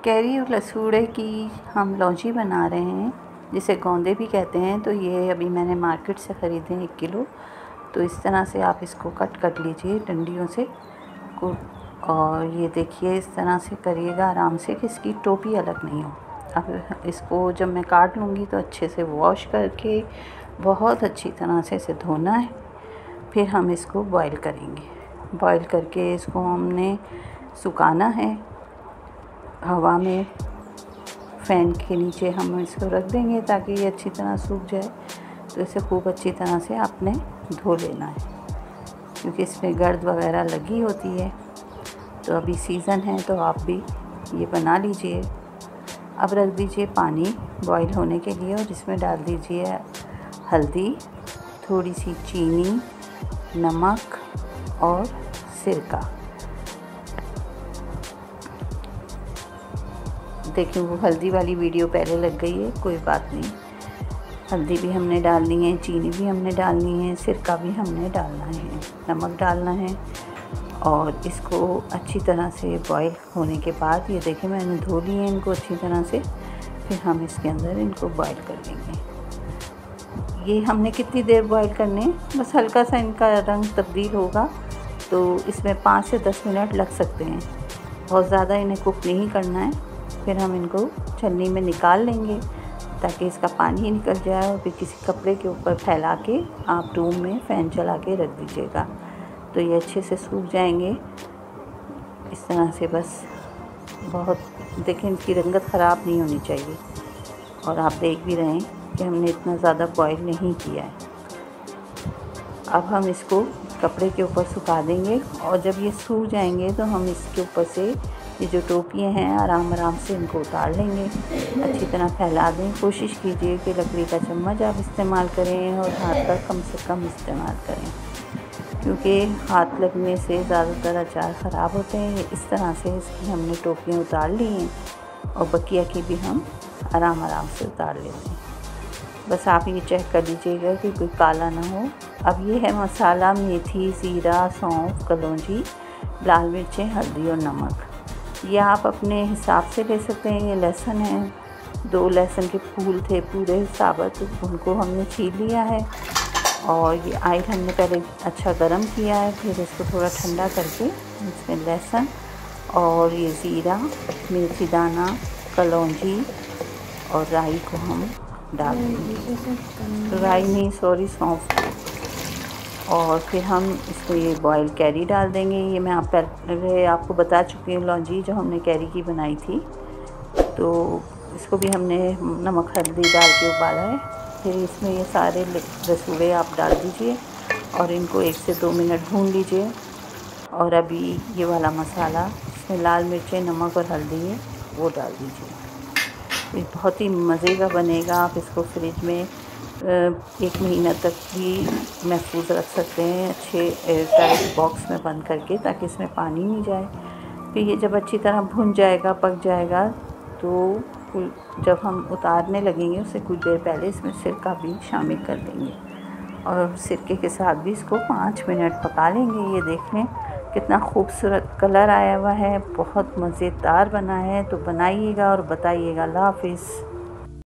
Carry और लसूड़े की हम लौंजी बना रहे हैं, जिसे गोंदे भी कहते हैं। तो ये अभी मैंने मार्केट से ख़रीदे 1 किलो। तो इस तरह से आप इसको कट कर लीजिए डंडियों से और ये देखिए इस तरह से करिएगा आराम से कि इसकी टोपी अलग नहीं हो। अब इसको जब मैं काट लूँगी तो अच्छे से वॉश करके बहुत अच्छी तरह से इसे धोना है। फिर हम इसको बॉईल करेंगे। बॉईल करके इसको हमने सुखाना है हवा में, फ़ैन के नीचे हम इसको रख देंगे ताकि ये अच्छी तरह सूख जाए। तो इसे खूब अच्छी तरह से आपने धो लेना है क्योंकि इसमें गर्द वगैरह लगी होती है। तो अभी सीज़न है तो आप भी ये बना लीजिए। अब रख दीजिए पानी बॉईल होने के लिए और इसमें डाल दीजिए हल्दी, थोड़ी सी चीनी, नमक और सिरका। देखिए वो हल्दी वाली वीडियो पहले लग गई है, कोई बात नहीं। हल्दी भी हमने डालनी है, चीनी भी हमने डालनी है, सिरका भी हमने डालना है, नमक डालना है। और इसको अच्छी तरह से बॉईल होने के बाद ये देखिए मैंने धो लिए इनको अच्छी तरह से। फिर हम इसके अंदर इनको बॉईल कर लेंगे। ये हमने कितनी देर बॉईल करने, बस हल्का सा इनका रंग तब्दील होगा तो इसमें 5 से 10 मिनट लग सकते हैं। बहुत ज़्यादा इन्हें कुक नहीं करना है। फिर हम इनको छन्नी में निकाल लेंगे ताकि इसका पानी निकल जाए और फिर किसी कपड़े के ऊपर फैला के आप रूम में फ़ैन चला के रख दीजिएगा। तो ये अच्छे से सूख जाएंगे इस तरह से। बस बहुत देखें इनकी रंगत ख़राब नहीं होनी चाहिए। और आप देख भी रहे हैं कि हमने इतना ज़्यादा बॉईल नहीं किया है। अब हम इसको कपड़े के ऊपर सुखा देंगे और जब ये सूख जाएंगे तो हम इसके ऊपर से ये जो टोपियाँ हैं आराम से इनको उतार लेंगे। अच्छी तरह फैला दें। कोशिश कीजिए कि लकड़ी का चम्मच आप इस्तेमाल करें और हाथ का कम से कम इस्तेमाल करें क्योंकि हाथ लगने से ज़्यादातर अचार ख़राब होते हैं। इस तरह से इसकी हमने टोपियाँ उतार ली हैं और बकिया की भी हम आराम से उतार लेते हैं। बस आप ये चेक कर लीजिएगा कि कोई काला ना हो। अब ये है मसाला, मेथी, ज़ीरा, सौंफ, कलौंजी, लाल मिर्चें, हल्दी और नमक। ये आप अपने हिसाब से ले सकते हैं। ये लहसुन है, 2 लहसुन के फूल थे पूरे साबुत, उनको हमने छील लिया है। और ये ऑयल हमने पहले अच्छा गरम किया है। फिर इसको थोड़ा ठंडा करके इसमें लहसुन और ये ज़ीरा, मेथी दाना, कलौंजी और राई को हम डाल देंगे। राई नहीं, सॉरी, सौंफ। और फिर हम इसको ये बॉयल कैरी डाल देंगे। ये मैं पहले आपको बता चुकी हूँ लौंजी जो हमने कैरी की बनाई थी। तो इसको भी हमने नमक हल्दी डाल के उबाला है। फिर इसमें ये सारे लसूड़े आप डाल दीजिए और इनको 1 से 2 मिनट भून लीजिए। और अभी ये वाला मसाला इसमें लाल मिर्चें, नमक और हल्दी है वो डाल दीजिए। ये बहुत ही मज़े का बनेगा। आप इसको फ्रिज में 1 महीना तक भी महफूज रख सकते हैं अच्छे एयर टाइट बॉक्स में बंद करके ताकि इसमें पानी नहीं जाए। फिर ये जब अच्छी तरह भुन जाएगा, पक जाएगा तो जब हम उतारने लगेंगे उससे कुछ देर पहले इसमें सिरका भी शामिल कर देंगे और सिरके के साथ भी इसको 5 मिनट पका लेंगे। ये देख लें कितना खूबसूरत कलर आया हुआ है, बहुत मज़ेदार बना है। तो बनाइएगा और बताइएगा। अल्लाह हाफ़िज़।